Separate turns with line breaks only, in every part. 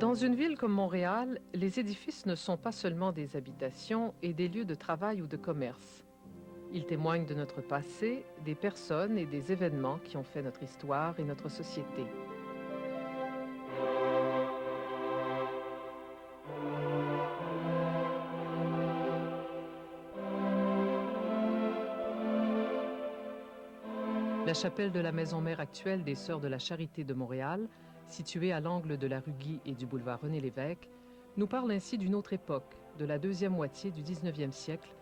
Dans une ville comme Montréal, les édifices ne sont pas seulement des habitations et des lieux de travail ou de commerce. Ils témoignent de notre passé, des personnes et des événements qui ont fait notre histoire et notre société. La chapelle de la maison mère actuelle des Sœurs de la Charité de Montréal, située à l'angle de la rue Guy et du boulevard René-Lévesque, nous parle ainsi d'une autre époque, de la deuxième moitié du 19e siècle,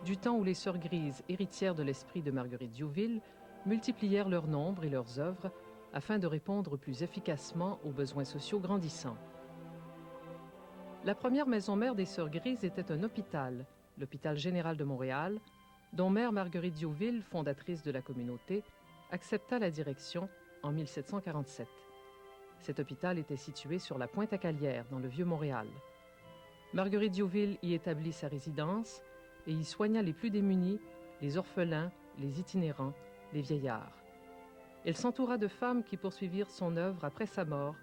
du temps où les Sœurs Grises, héritières de l'esprit de Marguerite Diouville, multiplièrent leur nombre et leurs œuvres afin de répondre plus efficacement aux besoins sociaux grandissants. La première maison mère des Sœurs Grises était un hôpital, l'Hôpital général de Montréal, dont mère Marguerite Diouville, fondatrice de la communauté, accepta la direction en 1747. Cet hôpital était situé sur la Pointe-à-Calière, dans le Vieux-Montréal. Marguerite Diouville y établit sa résidence et y soigna les plus démunis, les orphelins, les itinérants, les vieillards. Elle s'entoura de femmes qui poursuivirent son œuvre après sa mort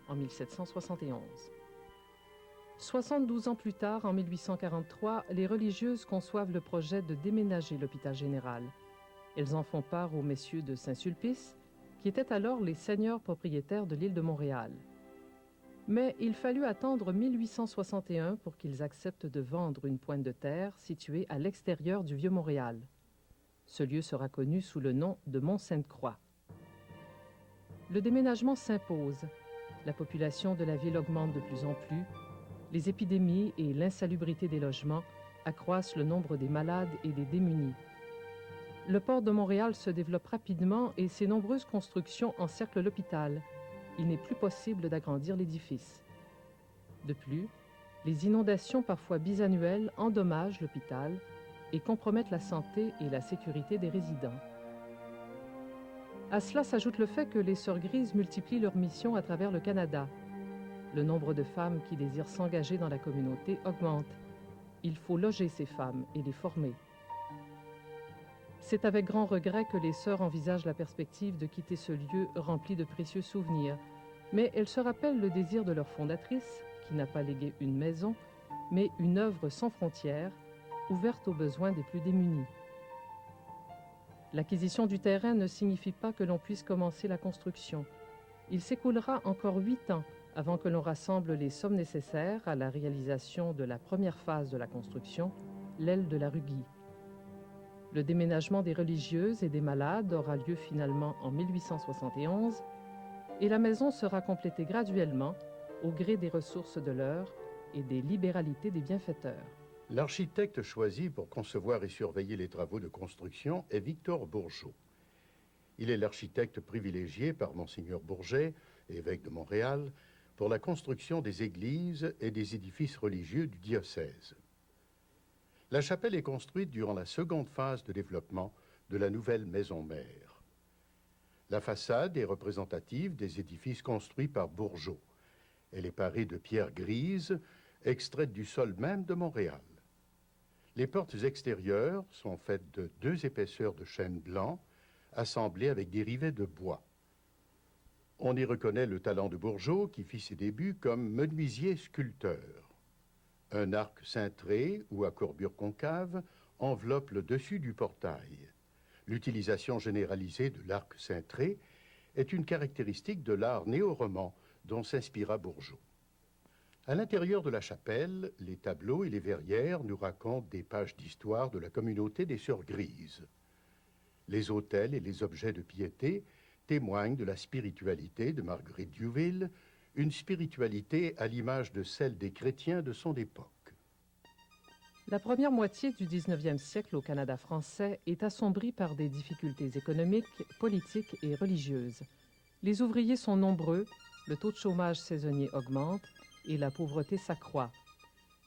en 1771. 72 ans plus tard, en 1843, les religieuses conçoivent le projet de déménager l'hôpital général. Elles en font part aux messieurs de Saint-Sulpice, qui étaient alors les seigneurs propriétaires de l'île de Montréal. Mais il fallut attendre 1861 pour qu'ils acceptent de vendre une pointe de terre située à l'extérieur du Vieux-Montréal. Ce lieu sera connu sous le nom de Mont-Sainte-Croix. Le déménagement s'impose. La population de la ville augmente de plus en plus. Les épidémies et l'insalubrité des logements accroissent le nombre des malades et des démunis. Le port de Montréal se développe rapidement et ses nombreuses constructions encerclent l'hôpital. Il n'est plus possible d'agrandir l'édifice. De plus, les inondations parfois bisannuelles endommagent l'hôpital et compromettent la santé et la sécurité des résidents. À cela s'ajoute le fait que les Sœurs Grises multiplient leurs missions à travers le Canada. Le nombre de femmes qui désirent s'engager dans la communauté augmente. Il faut loger ces femmes et les former. C'est avec grand regret que les sœurs envisagent la perspective de quitter ce lieu rempli de précieux souvenirs. Mais elles se rappellent le désir de leur fondatrice, qui n'a pas légué une maison, mais une œuvre sans frontières, ouverte aux besoins des plus démunis. L'acquisition du terrain ne signifie pas que l'on puisse commencer la construction. Il s'écoulera encore 8 ans avant que l'on rassemble les sommes nécessaires à la réalisation de la première phase de la construction, l'aile de la rue Guy. Le déménagement des religieuses et des malades aura lieu finalement en 1871 et la maison sera complétée graduellement au gré des ressources de l'heure et des libéralités des bienfaiteurs.
L'architecte choisi pour concevoir et surveiller les travaux de construction est Victor Bourgeot. Il est l'architecte privilégié par Monseigneur Bourget, évêque de Montréal, pour la construction des églises et des édifices religieux du diocèse. La chapelle est construite durant la seconde phase de développement de la nouvelle maison mère. La façade est représentative des édifices construits par Bourgeot. Elle est parée de pierres grises, extraites du sol même de Montréal. Les portes extérieures sont faites de 2 épaisseurs de chêne blanc, assemblées avec des rivets de bois. On y reconnaît le talent de Bourgeot, qui fit ses débuts comme menuisier sculpteur. Un arc cintré ou à courbure concave enveloppe le dessus du portail. L'utilisation généralisée de l'arc cintré est une caractéristique de l'art néo-roman dont s'inspira Bourgeot. À l'intérieur de la chapelle, les tableaux et les verrières nous racontent des pages d'histoire de la communauté des Sœurs Grises. Les autels et les objets de piété témoignent de la spiritualité de Marguerite Diouville, une spiritualité à l'image de celle des chrétiens de son époque.
La première moitié du 19e siècle au Canada français est assombrie par des difficultés économiques, politiques et religieuses. Les ouvriers sont nombreux, le taux de chômage saisonnier augmente et la pauvreté s'accroît.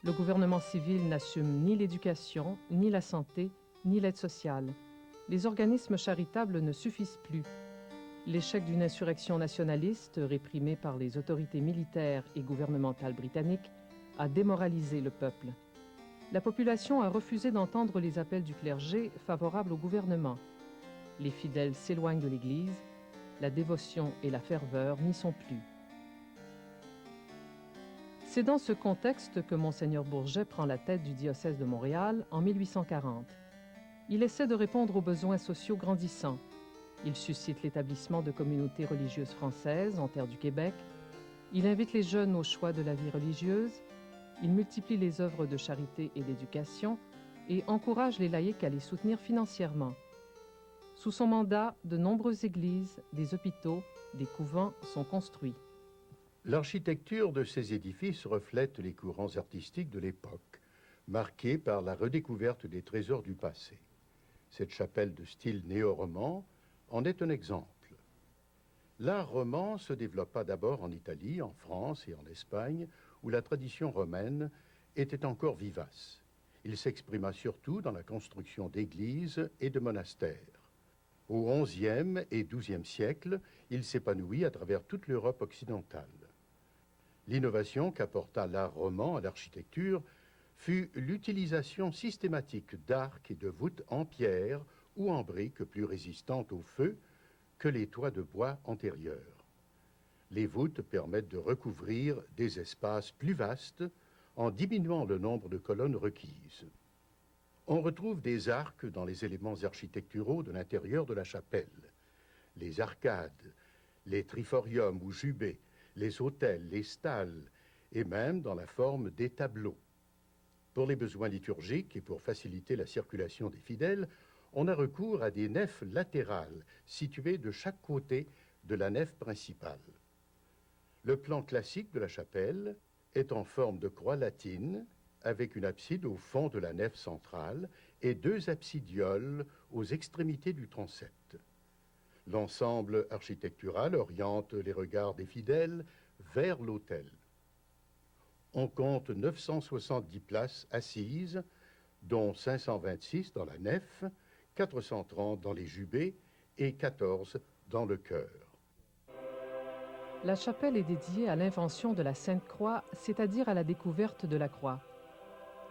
Le gouvernement civil n'assume ni l'éducation, ni la santé, ni l'aide sociale. Les organismes charitables ne suffisent plus. L'échec d'une insurrection nationaliste, réprimée par les autorités militaires et gouvernementales britanniques, a démoralisé le peuple. La population a refusé d'entendre les appels du clergé favorables au gouvernement. Les fidèles s'éloignent de l'Église, la dévotion et la ferveur n'y sont plus. C'est dans ce contexte que Monseigneur Bourget prend la tête du diocèse de Montréal en 1840. Il essaie de répondre aux besoins sociaux grandissants. Il suscite l'établissement de communautés religieuses françaises en terre du Québec. Il invite les jeunes au choix de la vie religieuse. Il multiplie les œuvres de charité et d'éducation et encourage les laïcs à les soutenir financièrement. Sous son mandat, de nombreuses églises, des hôpitaux, des couvents sont construits.
L'architecture de ces édifices reflète les courants artistiques de l'époque, marqués par la redécouverte des trésors du passé. Cette chapelle de style néo-roman en est un exemple. L'art roman se développa d'abord en Italie, en France et en Espagne, où la tradition romaine était encore vivace. Il s'exprima surtout dans la construction d'églises et de monastères. Au XIe et XIIe siècle, il s'épanouit à travers toute l'Europe occidentale. L'innovation qu'apporta l'art roman à l'architecture fut l'utilisation systématique d'arcs et de voûtes en pierre ou en briques plus résistantes au feu que les toits de bois antérieurs. Les voûtes permettent de recouvrir des espaces plus vastes en diminuant le nombre de colonnes requises. On retrouve des arcs dans les éléments architecturaux de l'intérieur de la chapelle. Les arcades, les triforiums ou jubés, les autels, les stalles, et même dans la forme des tableaux. Pour les besoins liturgiques et pour faciliter la circulation des fidèles, on a recours à des nefs latérales situées de chaque côté de la nef principale. Le plan classique de la chapelle est en forme de croix latine, avec une abside au fond de la nef centrale et deux absidioles aux extrémités du transept. L'ensemble architectural oriente les regards des fidèles vers l'autel. On compte 970 places assises, dont 526 dans la nef, 430 dans les jubés et 14 dans le chœur.
La chapelle est dédiée à l'invention de la Sainte Croix, c'est-à-dire à la découverte de la croix.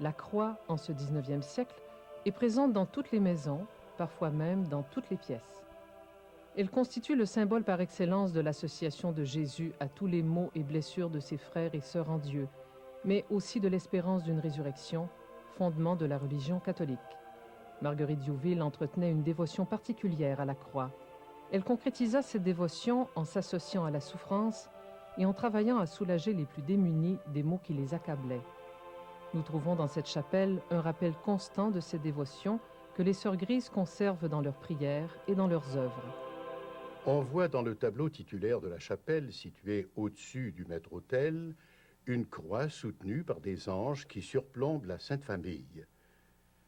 La croix, en ce XIXe siècle, est présente dans toutes les maisons, parfois même dans toutes les pièces. Elle constitue le symbole par excellence de l'association de Jésus à tous les maux et blessures de ses frères et sœurs en Dieu, mais aussi de l'espérance d'une résurrection, fondement de la religion catholique. Marguerite Diouville entretenait une dévotion particulière à la croix. Elle concrétisa cette dévotion en s'associant à la souffrance et en travaillant à soulager les plus démunis des maux qui les accablaient. Nous trouvons dans cette chapelle un rappel constant de cette dévotion que les sœurs grises conservent dans leurs prières et dans leurs œuvres.
On voit dans le tableau titulaire de la chapelle, situé au-dessus du maître-autel, une croix soutenue par des anges qui surplombent la Sainte Famille.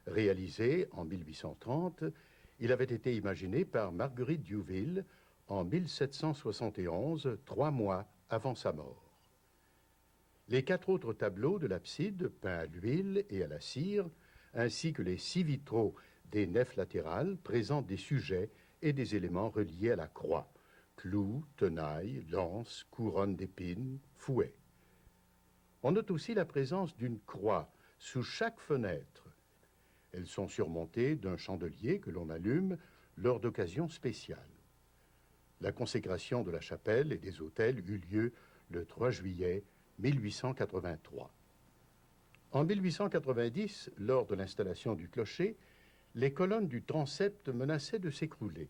Réalisé en 1830, il avait été imaginé par Marguerite Diouville en 1771, 3 mois avant sa mort. Les 4 autres tableaux de l'abside, peints à l'huile et à la cire, ainsi que les 6 vitraux des nefs latérales, présentent des sujets et des éléments reliés à la croix: clous, tenailles, lances, couronnes d'épines, fouets. On note aussi la présence d'une croix sous chaque fenêtre. Elles sont surmontées d'un chandelier que l'on allume lors d'occasions spéciales. La consécration de la chapelle et des autels eut lieu le 3 juillet 1883. En 1890, lors de l'installation du clocher, les colonnes du transept menaçaient de s'écrouler.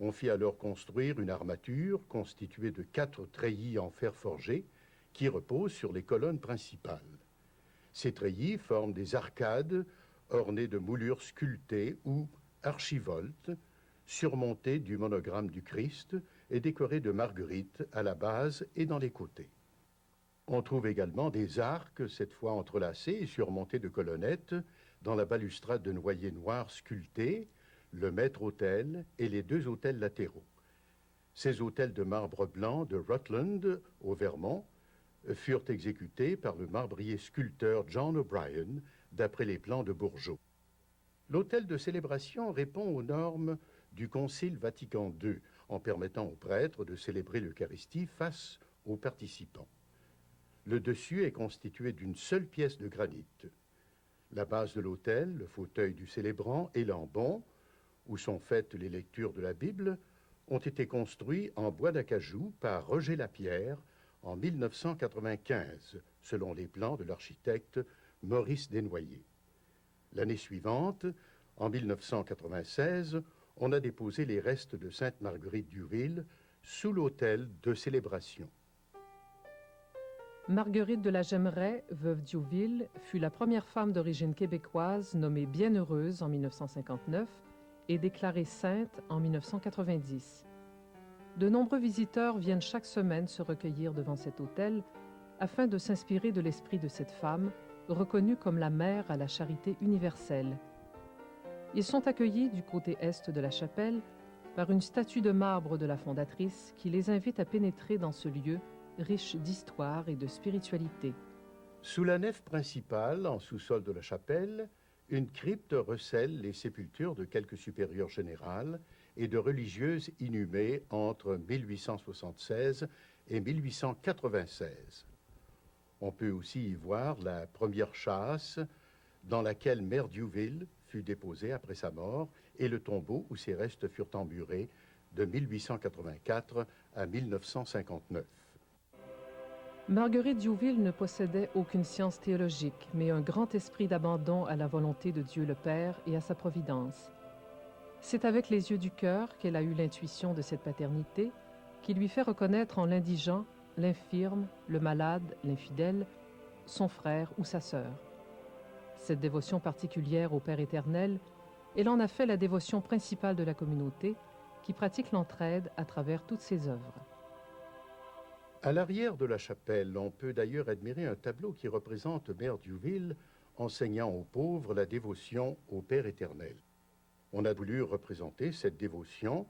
On fit alors construire une armature constituée de 4 treillis en fer forgé qui reposent sur les colonnes principales. Ces treillis forment des arcades ornées de moulures sculptées ou archivoltes, surmontées du monogramme du Christ et décorées de marguerites à la base et dans les côtés. On trouve également des arcs, cette fois entrelacés et surmontés de colonnettes, dans la balustrade de noyer noir sculpté, le maître-autel et les 2 autels latéraux. Ces autels de marbre blanc de Rutland, au Vermont, furent exécutés par le marbrier sculpteur John O'Brien, d'après les plans de Bourgeot. L'autel de célébration répond aux normes du Concile Vatican II, en permettant aux prêtres de célébrer l'Eucharistie face aux participants. Le dessus est constitué d'une seule pièce de granit. La base de l'autel, le fauteuil du célébrant et l'ambon, où sont faites les lectures de la Bible, ont été construits en bois d'acajou par Roger Lapierre en 1995, selon les plans de l'architecte Maurice Desnoyers. L'année suivante, en 1996, on a déposé les restes de Sainte Marguerite d'Youville sous l'autel de célébration.
Marguerite de la Gemmeraie, veuve Diouville, fut la première femme d'origine québécoise nommée Bienheureuse en 1959 et déclarée sainte en 1990. De nombreux visiteurs viennent chaque semaine se recueillir devant cet autel afin de s'inspirer de l'esprit de cette femme, reconnue comme la mère à la charité universelle. Ils sont accueillis du côté est de la chapelle par une statue de marbre de la fondatrice qui les invite à pénétrer dans ce lieu riche d'histoire et de spiritualité.
Sous la nef principale, en sous-sol de la chapelle, une crypte recèle les sépultures de quelques supérieurs générales et de religieuses inhumées entre 1876 et 1896. On peut aussi y voir la première châsse dans laquelle Mère Diouville fut déposée après sa mort et le tombeau où ses restes furent emmurés de 1884 à 1959.
Marguerite Diouville ne possédait aucune science théologique, mais un grand esprit d'abandon à la volonté de Dieu le Père et à sa providence. C'est avec les yeux du cœur qu'elle a eu l'intuition de cette paternité qui lui fait reconnaître en l'indigent, l'infirme, le malade, l'infidèle, son frère ou sa sœur. Cette dévotion particulière au Père éternel, elle en a fait la dévotion principale de la communauté qui pratique l'entraide à travers toutes ses œuvres.
À l'arrière de la chapelle, on peut d'ailleurs admirer un tableau qui représente Mère Diouville enseignant aux pauvres la dévotion au Père éternel. On a voulu représenter cette dévotion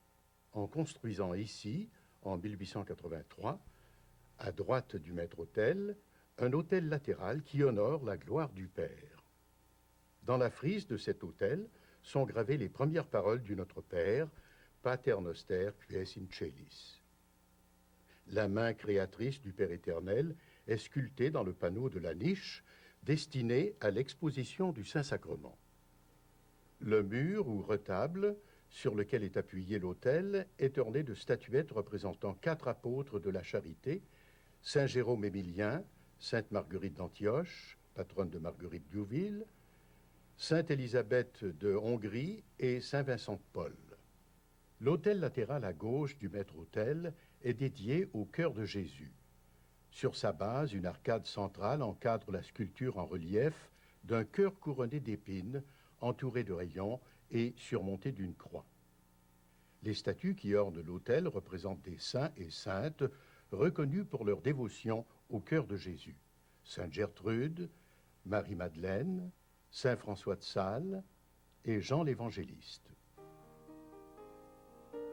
en construisant ici, en 1883, à droite du maître-autel, un autel latéral qui honore la gloire du Père. Dans la frise de cet autel sont gravées les premières paroles du Notre Père, Pater Noster qui es in celis. La main créatrice du Père éternel est sculptée dans le panneau de la niche destinée à l'exposition du Saint-Sacrement. Le mur ou retable sur lequel est appuyé l'autel est orné de statuettes représentant 4 apôtres de la charité, Saint Jérôme Émilien, Sainte Marguerite d'Antioche, patronne de Marguerite Diouville, Sainte Élisabeth de Hongrie et Saint Vincent de Paul. L'autel latéral à gauche du maître-autel est dédié au cœur de Jésus. Sur sa base, une arcade centrale encadre la sculpture en relief d'un cœur couronné d'épines, entouré de rayons et surmonté d'une croix. Les statues qui ornent l'autel représentent des saints et saintes reconnus pour leur dévotion au cœur de Jésus. Sainte Gertrude, Marie-Madeleine, Saint François de Sales et Jean l'Évangéliste.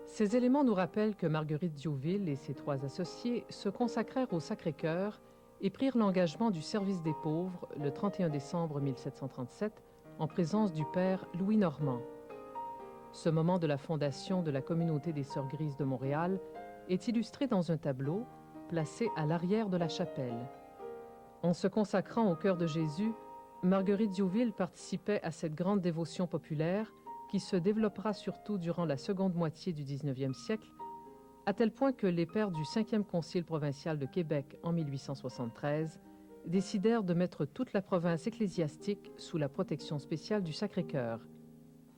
Ces éléments nous rappellent que Marguerite Diouville et ses 3 associés se consacrèrent au Sacré-Cœur et prirent l'engagement du service des pauvres le 31 décembre 1737 en présence du père Louis Normand. Ce moment de la fondation de la communauté des Sœurs Grises de Montréal est illustré dans un tableau placé à l'arrière de la chapelle. En se consacrant au cœur de Jésus, Marguerite Diouville participait à cette grande dévotion populaire qui se développera surtout durant la seconde moitié du 19e siècle, à tel point que les pères du 5e Concile provincial de Québec en 1873 décidèrent de mettre toute la province ecclésiastique sous la protection spéciale du Sacré-Cœur.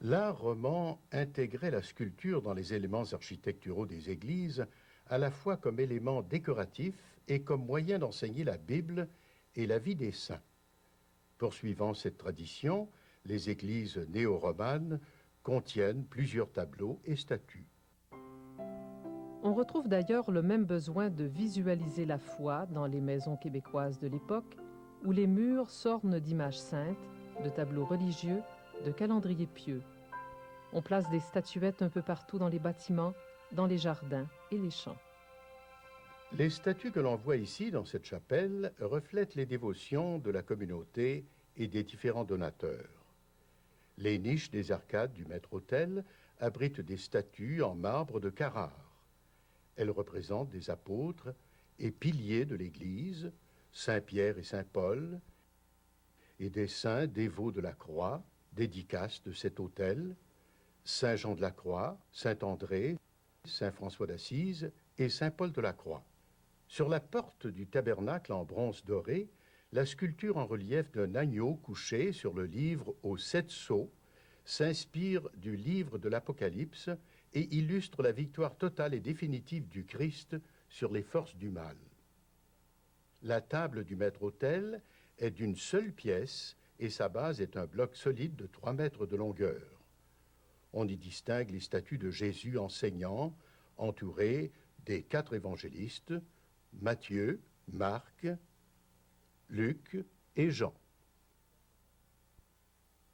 L'art roman intégrait la sculpture dans les éléments architecturaux des églises, à la fois comme élément décoratif et comme moyen d'enseigner la Bible et la vie des saints. Poursuivant cette tradition, les églises néo-romanes contiennent plusieurs tableaux et statues.
On retrouve d'ailleurs le même besoin de visualiser la foi dans les maisons québécoises de l'époque, où les murs s'ornent d'images saintes, de tableaux religieux, de calendriers pieux. On place des statuettes un peu partout dans les bâtiments, dans les jardins et les champs.
Les statues que l'on voit ici dans cette chapelle reflètent les dévotions de la communauté et des différents donateurs. Les niches des arcades du maître-autel abritent des statues en marbre de Carrare. Elles représentent des apôtres et piliers de l'Église, Saint Pierre et Saint Paul, et des saints dévots de la croix, dédicaces de cet autel, Saint Jean de la Croix, Saint André, Saint François d'Assise et Saint Paul de la Croix. Sur la porte du tabernacle en bronze doré la sculpture en relief d'un agneau couché sur le livre aux 7 sceaux s'inspire du livre de l'Apocalypse et illustre la victoire totale et définitive du Christ sur les forces du mal. La table du maître-autel est d'une seule pièce et sa base est un bloc solide de 3 mètres de longueur. On y distingue les statues de Jésus enseignant, entourés des 4 évangélistes, Matthieu, Marc, Luc et Jean.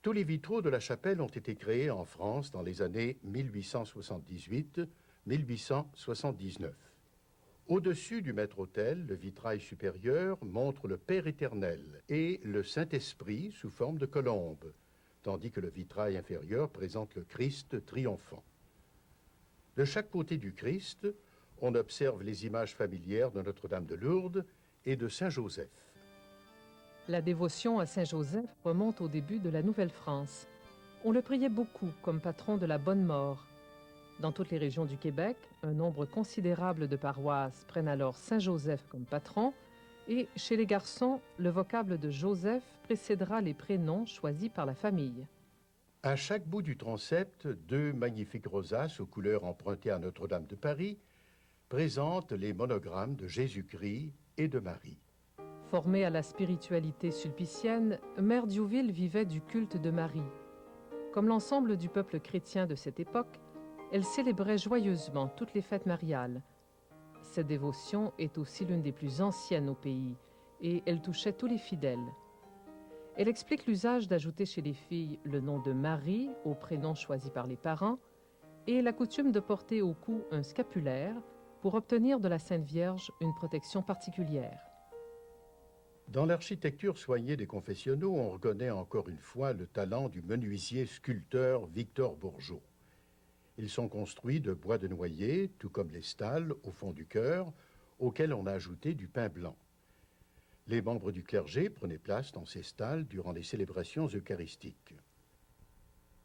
Tous les vitraux de la chapelle ont été créés en France dans les années 1878-1879. Au-dessus du maître-autel, le vitrail supérieur montre le Père éternel et le Saint-Esprit sous forme de colombe, tandis que le vitrail inférieur présente le Christ triomphant. De chaque côté du Christ, on observe les images familières de Notre-Dame de Lourdes et de Saint-Joseph.
La dévotion à Saint-Joseph remonte au début de la Nouvelle-France. On le priait beaucoup comme patron de la bonne mort. Dans toutes les régions du Québec, un nombre considérable de paroisses prennent alors Saint-Joseph comme patron, et chez les garçons, le vocable de Joseph précédera les prénoms choisis par la famille.
À chaque bout du transept, 2 magnifiques rosaces aux couleurs empruntées à Notre-Dame de Paris présentent les monogrammes de Jésus-Christ et de Marie.
Formée à la spiritualité sulpicienne, Mère Diouville vivait du culte de Marie. Comme l'ensemble du peuple chrétien de cette époque, elle célébrait joyeusement toutes les fêtes mariales. Cette dévotion est aussi l'une des plus anciennes au pays et elle touchait tous les fidèles. Elle explique l'usage d'ajouter chez les filles le nom de Marie au prénom choisi par les parents et la coutume de porter au cou un scapulaire pour obtenir de la Sainte Vierge une protection particulière.
Dans l'architecture soignée des confessionnaux, on reconnaît encore une fois le talent du menuisier sculpteur Victor Bourgeot. Ils sont construits de bois de noyer, tout comme les stalles au fond du chœur, auxquelles on a ajouté du pain blanc. Les membres du clergé prenaient place dans ces stalles durant les célébrations eucharistiques.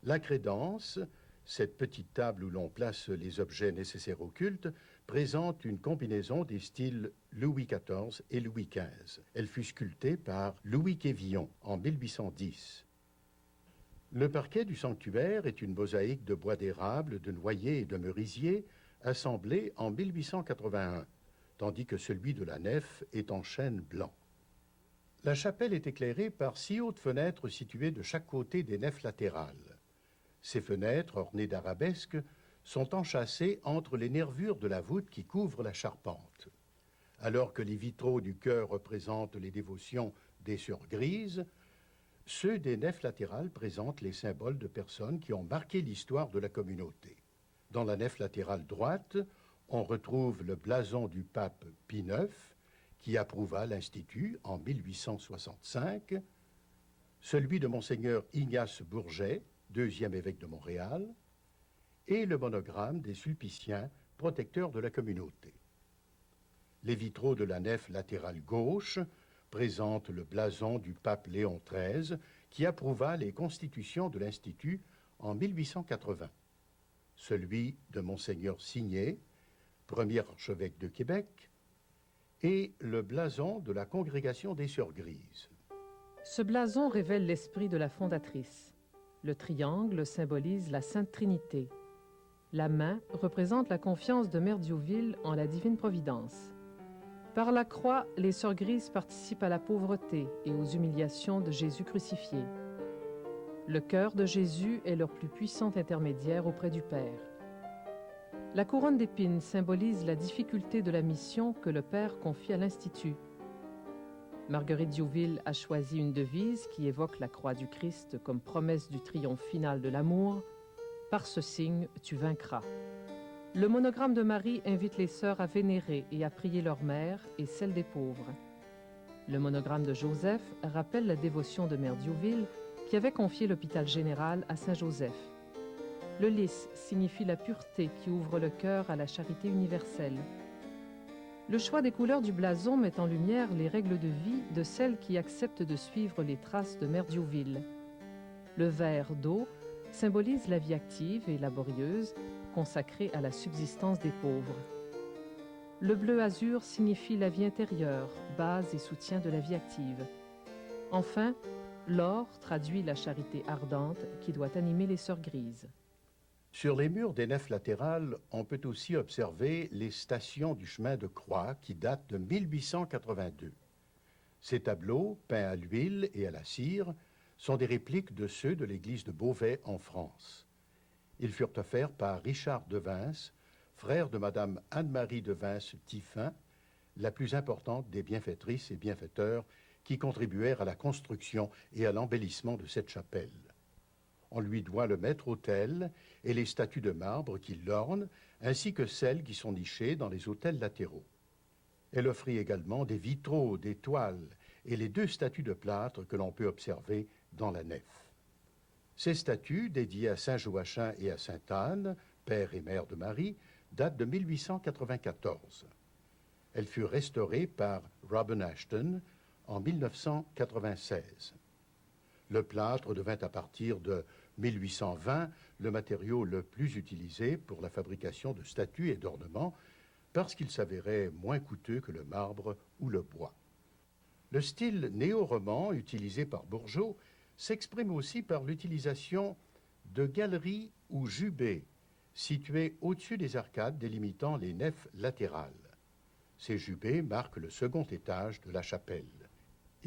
La crédence, cette petite table où l'on place les objets nécessaires au culte, présente une combinaison des styles Louis XIV et Louis XV. Elle fut sculptée par Louis Quévillon en 1810. Le parquet du sanctuaire est une mosaïque de bois d'érable, de noyer et de merisier assemblée en 1881, tandis que celui de la nef est en chêne blanc. La chapelle est éclairée par 6 hautes fenêtres situées de chaque côté des nefs latérales. Ces fenêtres, ornées d'arabesques, sont enchâssées entre les nervures de la voûte qui couvre la charpente. Alors que les vitraux du chœur représentent les dévotions des sœurs grises, ceux des nefs latérales présentent les symboles de personnes qui ont marqué l'histoire de la communauté. Dans la nef latérale droite, on retrouve le blason du pape Pie IX, qui approuva l'Institut en 1865, celui de Monseigneur Ignace Bourget, 2e évêque de Montréal, et le monogramme des Sulpiciens, protecteurs de la communauté. Les vitraux de la nef latérale gauche présentent le blason du pape Léon XIII, qui approuva les constitutions de l'Institut en 1880. Celui de Monseigneur Signet, premier archevêque de Québec, et le blason de la Congrégation des Sœurs Grises.
Ce blason révèle l'esprit de la fondatrice. Le triangle symbolise la Sainte Trinité. La main représente la confiance de Mère Diouville en la divine providence. Par la croix, les Sœurs Grises participent à la pauvreté et aux humiliations de Jésus crucifié. Le cœur de Jésus est leur plus puissant intermédiaire auprès du Père. La couronne d'épines symbolise la difficulté de la mission que le Père confie à l'Institut. Marguerite Diouville a choisi une devise qui évoque la croix du Christ comme promesse du triomphe final de l'amour. « Par ce signe, tu vaincras ». Le monogramme de Marie invite les sœurs à vénérer et à prier leur mère et celle des pauvres. Le monogramme de Joseph rappelle la dévotion de Mère Diouville qui avait confié l'hôpital général à Saint-Joseph. Le lys signifie la pureté qui ouvre le cœur à la charité universelle. Le choix des couleurs du blason met en lumière les règles de vie de celles qui acceptent de suivre les traces de Mère Diouville. Le vert d'eau symbolise la vie active et laborieuse, consacrée à la subsistance des pauvres. Le bleu azur signifie la vie intérieure, base et soutien de la vie active. Enfin, l'or traduit la charité ardente qui doit animer les Sœurs Grises.
Sur les murs des nefs latérales, on peut aussi observer les stations du chemin de croix qui datent de 1882. Ces tableaux, peints à l'huile et à la cire, sont des répliques de ceux de l'église de Beauvais en France. Ils furent offerts par Richard de Vins, frère de Madame Anne-Marie de Vins-Tiffin, la plus importante des bienfaitrices et bienfaiteurs qui contribuèrent à la construction et à l'embellissement de cette chapelle. On lui doit le maître-autel et les statues de marbre qui l'ornent, ainsi que celles qui sont nichées dans les autels latéraux. Elle offrit également des vitraux, des toiles et les 2 statues de plâtre que l'on peut observer dans la nef. Ces statues, dédiées à Saint Joachim et à Sainte Anne, père et mère de Marie, datent de 1894. Elles furent restaurées par Robin Ashton en 1996. Le plâtre devint à partir de 1820 le matériau le plus utilisé pour la fabrication de statues et d'ornements parce qu'il s'avérait moins coûteux que le marbre ou le bois. Le style néo-roman utilisé par Bourgeot s'exprime aussi par l'utilisation de galeries ou jubés situés au-dessus des arcades délimitant les nefs latérales. Ces jubés marquent le second étage de la chapelle.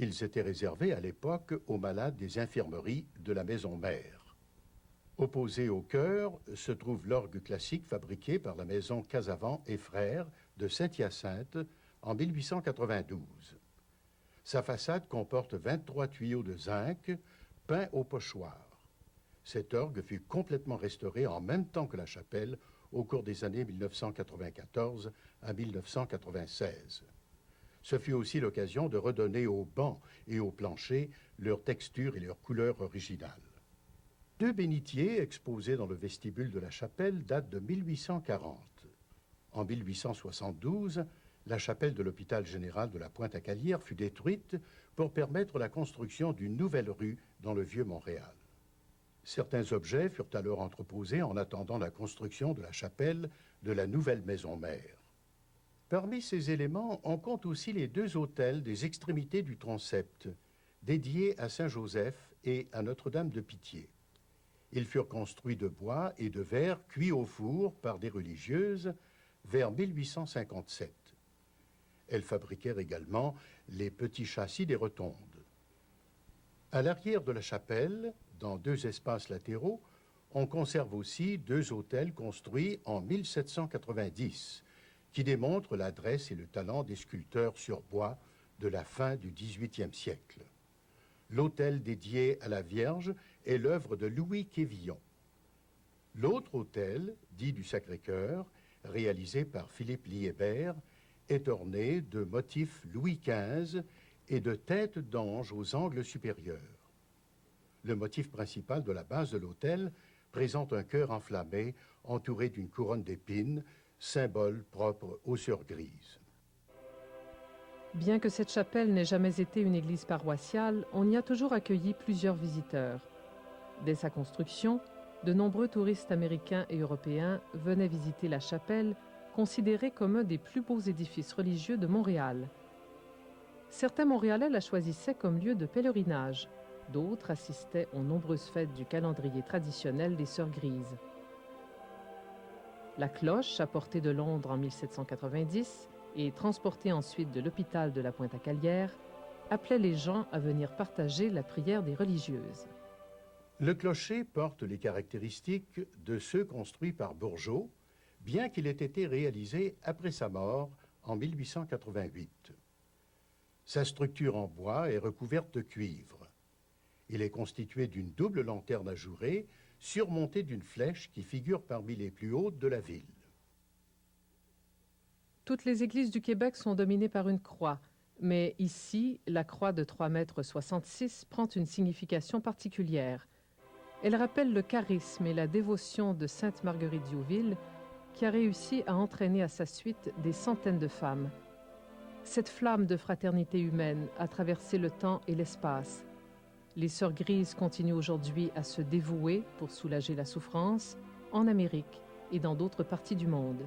Ils étaient réservés à l'époque aux malades des infirmeries de la maison mère. Opposé au chœur se trouve l'orgue classique fabriqué par la maison Casavant et Frères de Saint-Hyacinthe en 1892. Sa façade comporte 23 tuyaux de zinc peints au pochoir. Cet orgue fut complètement restauré en même temps que la chapelle au cours des années 1994 à 1996. Ce fut aussi l'occasion de redonner aux bancs et aux planchers leur texture et leur couleur originale. 2 bénitiers exposés dans le vestibule de la chapelle datent de 1840. En 1872, la chapelle de l'hôpital général de la Pointe-à-Calière fut détruite pour permettre la construction d'une nouvelle rue dans le Vieux-Montréal. Certains objets furent alors entreposés en attendant la construction de la chapelle de la nouvelle maison mère. Parmi ces éléments, on compte aussi les 2 autels des extrémités du transept, dédiés à Saint-Joseph et à Notre-Dame de Pitié. Ils furent construits de bois et de verre cuits au four par des religieuses vers 1857. Elles fabriquèrent également les petits châssis des rotondes. À l'arrière de la chapelle, dans 2 espaces latéraux, on conserve aussi 2 autels construits en 1790, qui démontrent l'adresse et le talent des sculpteurs sur bois de la fin du XVIIIe siècle. L'autel dédié à la Vierge est l'œuvre de Louis Quévillon. L'autre autel, dit du Sacré-Cœur, réalisé par Philippe Liébert, est orné de motifs Louis XV et de têtes d'anges aux angles supérieurs. Le motif principal de la base de l'autel présente un cœur enflammé entouré d'une couronne d'épines, symbole propre aux Sœurs Grises.
Bien que cette chapelle n'ait jamais été une église paroissiale, on y a toujours accueilli plusieurs visiteurs. Dès sa construction, de nombreux touristes américains et européens venaient visiter la chapelle, considérée comme un des plus beaux édifices religieux de Montréal. Certains Montréalais la choisissaient comme lieu de pèlerinage. D'autres assistaient aux nombreuses fêtes du calendrier traditionnel des Sœurs Grises. La cloche, apportée de Londres en 1790 et transportée ensuite de l'hôpital de la Pointe-à-Calière, appelait les gens à venir partager la prière des religieuses.
Le clocher porte les caractéristiques de ceux construits par Bourgeot, bien qu'il ait été réalisé après sa mort en 1888. Sa structure en bois est recouverte de cuivre. Il est constitué d'une double lanterne ajourée, surmontée d'une flèche qui figure parmi les plus hautes de la ville.
Toutes les églises du Québec sont dominées par une croix, mais ici, la croix de 3,66 m prend une signification particulière. Elle rappelle le charisme et la dévotion de Sainte Marguerite Diouville, qui a réussi à entraîner à sa suite des centaines de femmes. Cette flamme de fraternité humaine a traversé le temps et l'espace. Les Sœurs Grises continuent aujourd'hui à se dévouer pour soulager la souffrance en Amérique et dans d'autres parties du monde.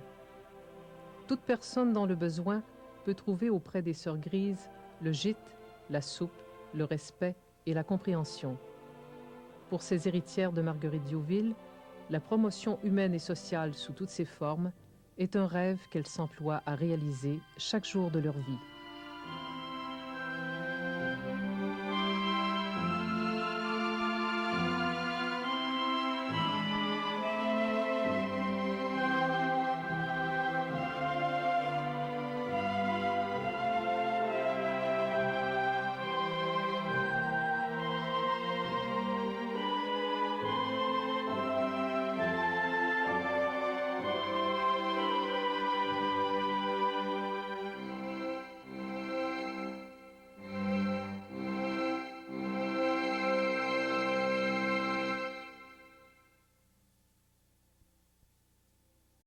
Toute personne dans le besoin peut trouver auprès des Sœurs Grises le gîte, la soupe le respect et la compréhension. Pour ces héritières de Marguerite Diouville, la promotion humaine et sociale sous toutes ses formes est un rêve qu'elles s'emploient à réaliser chaque jour de leur vie.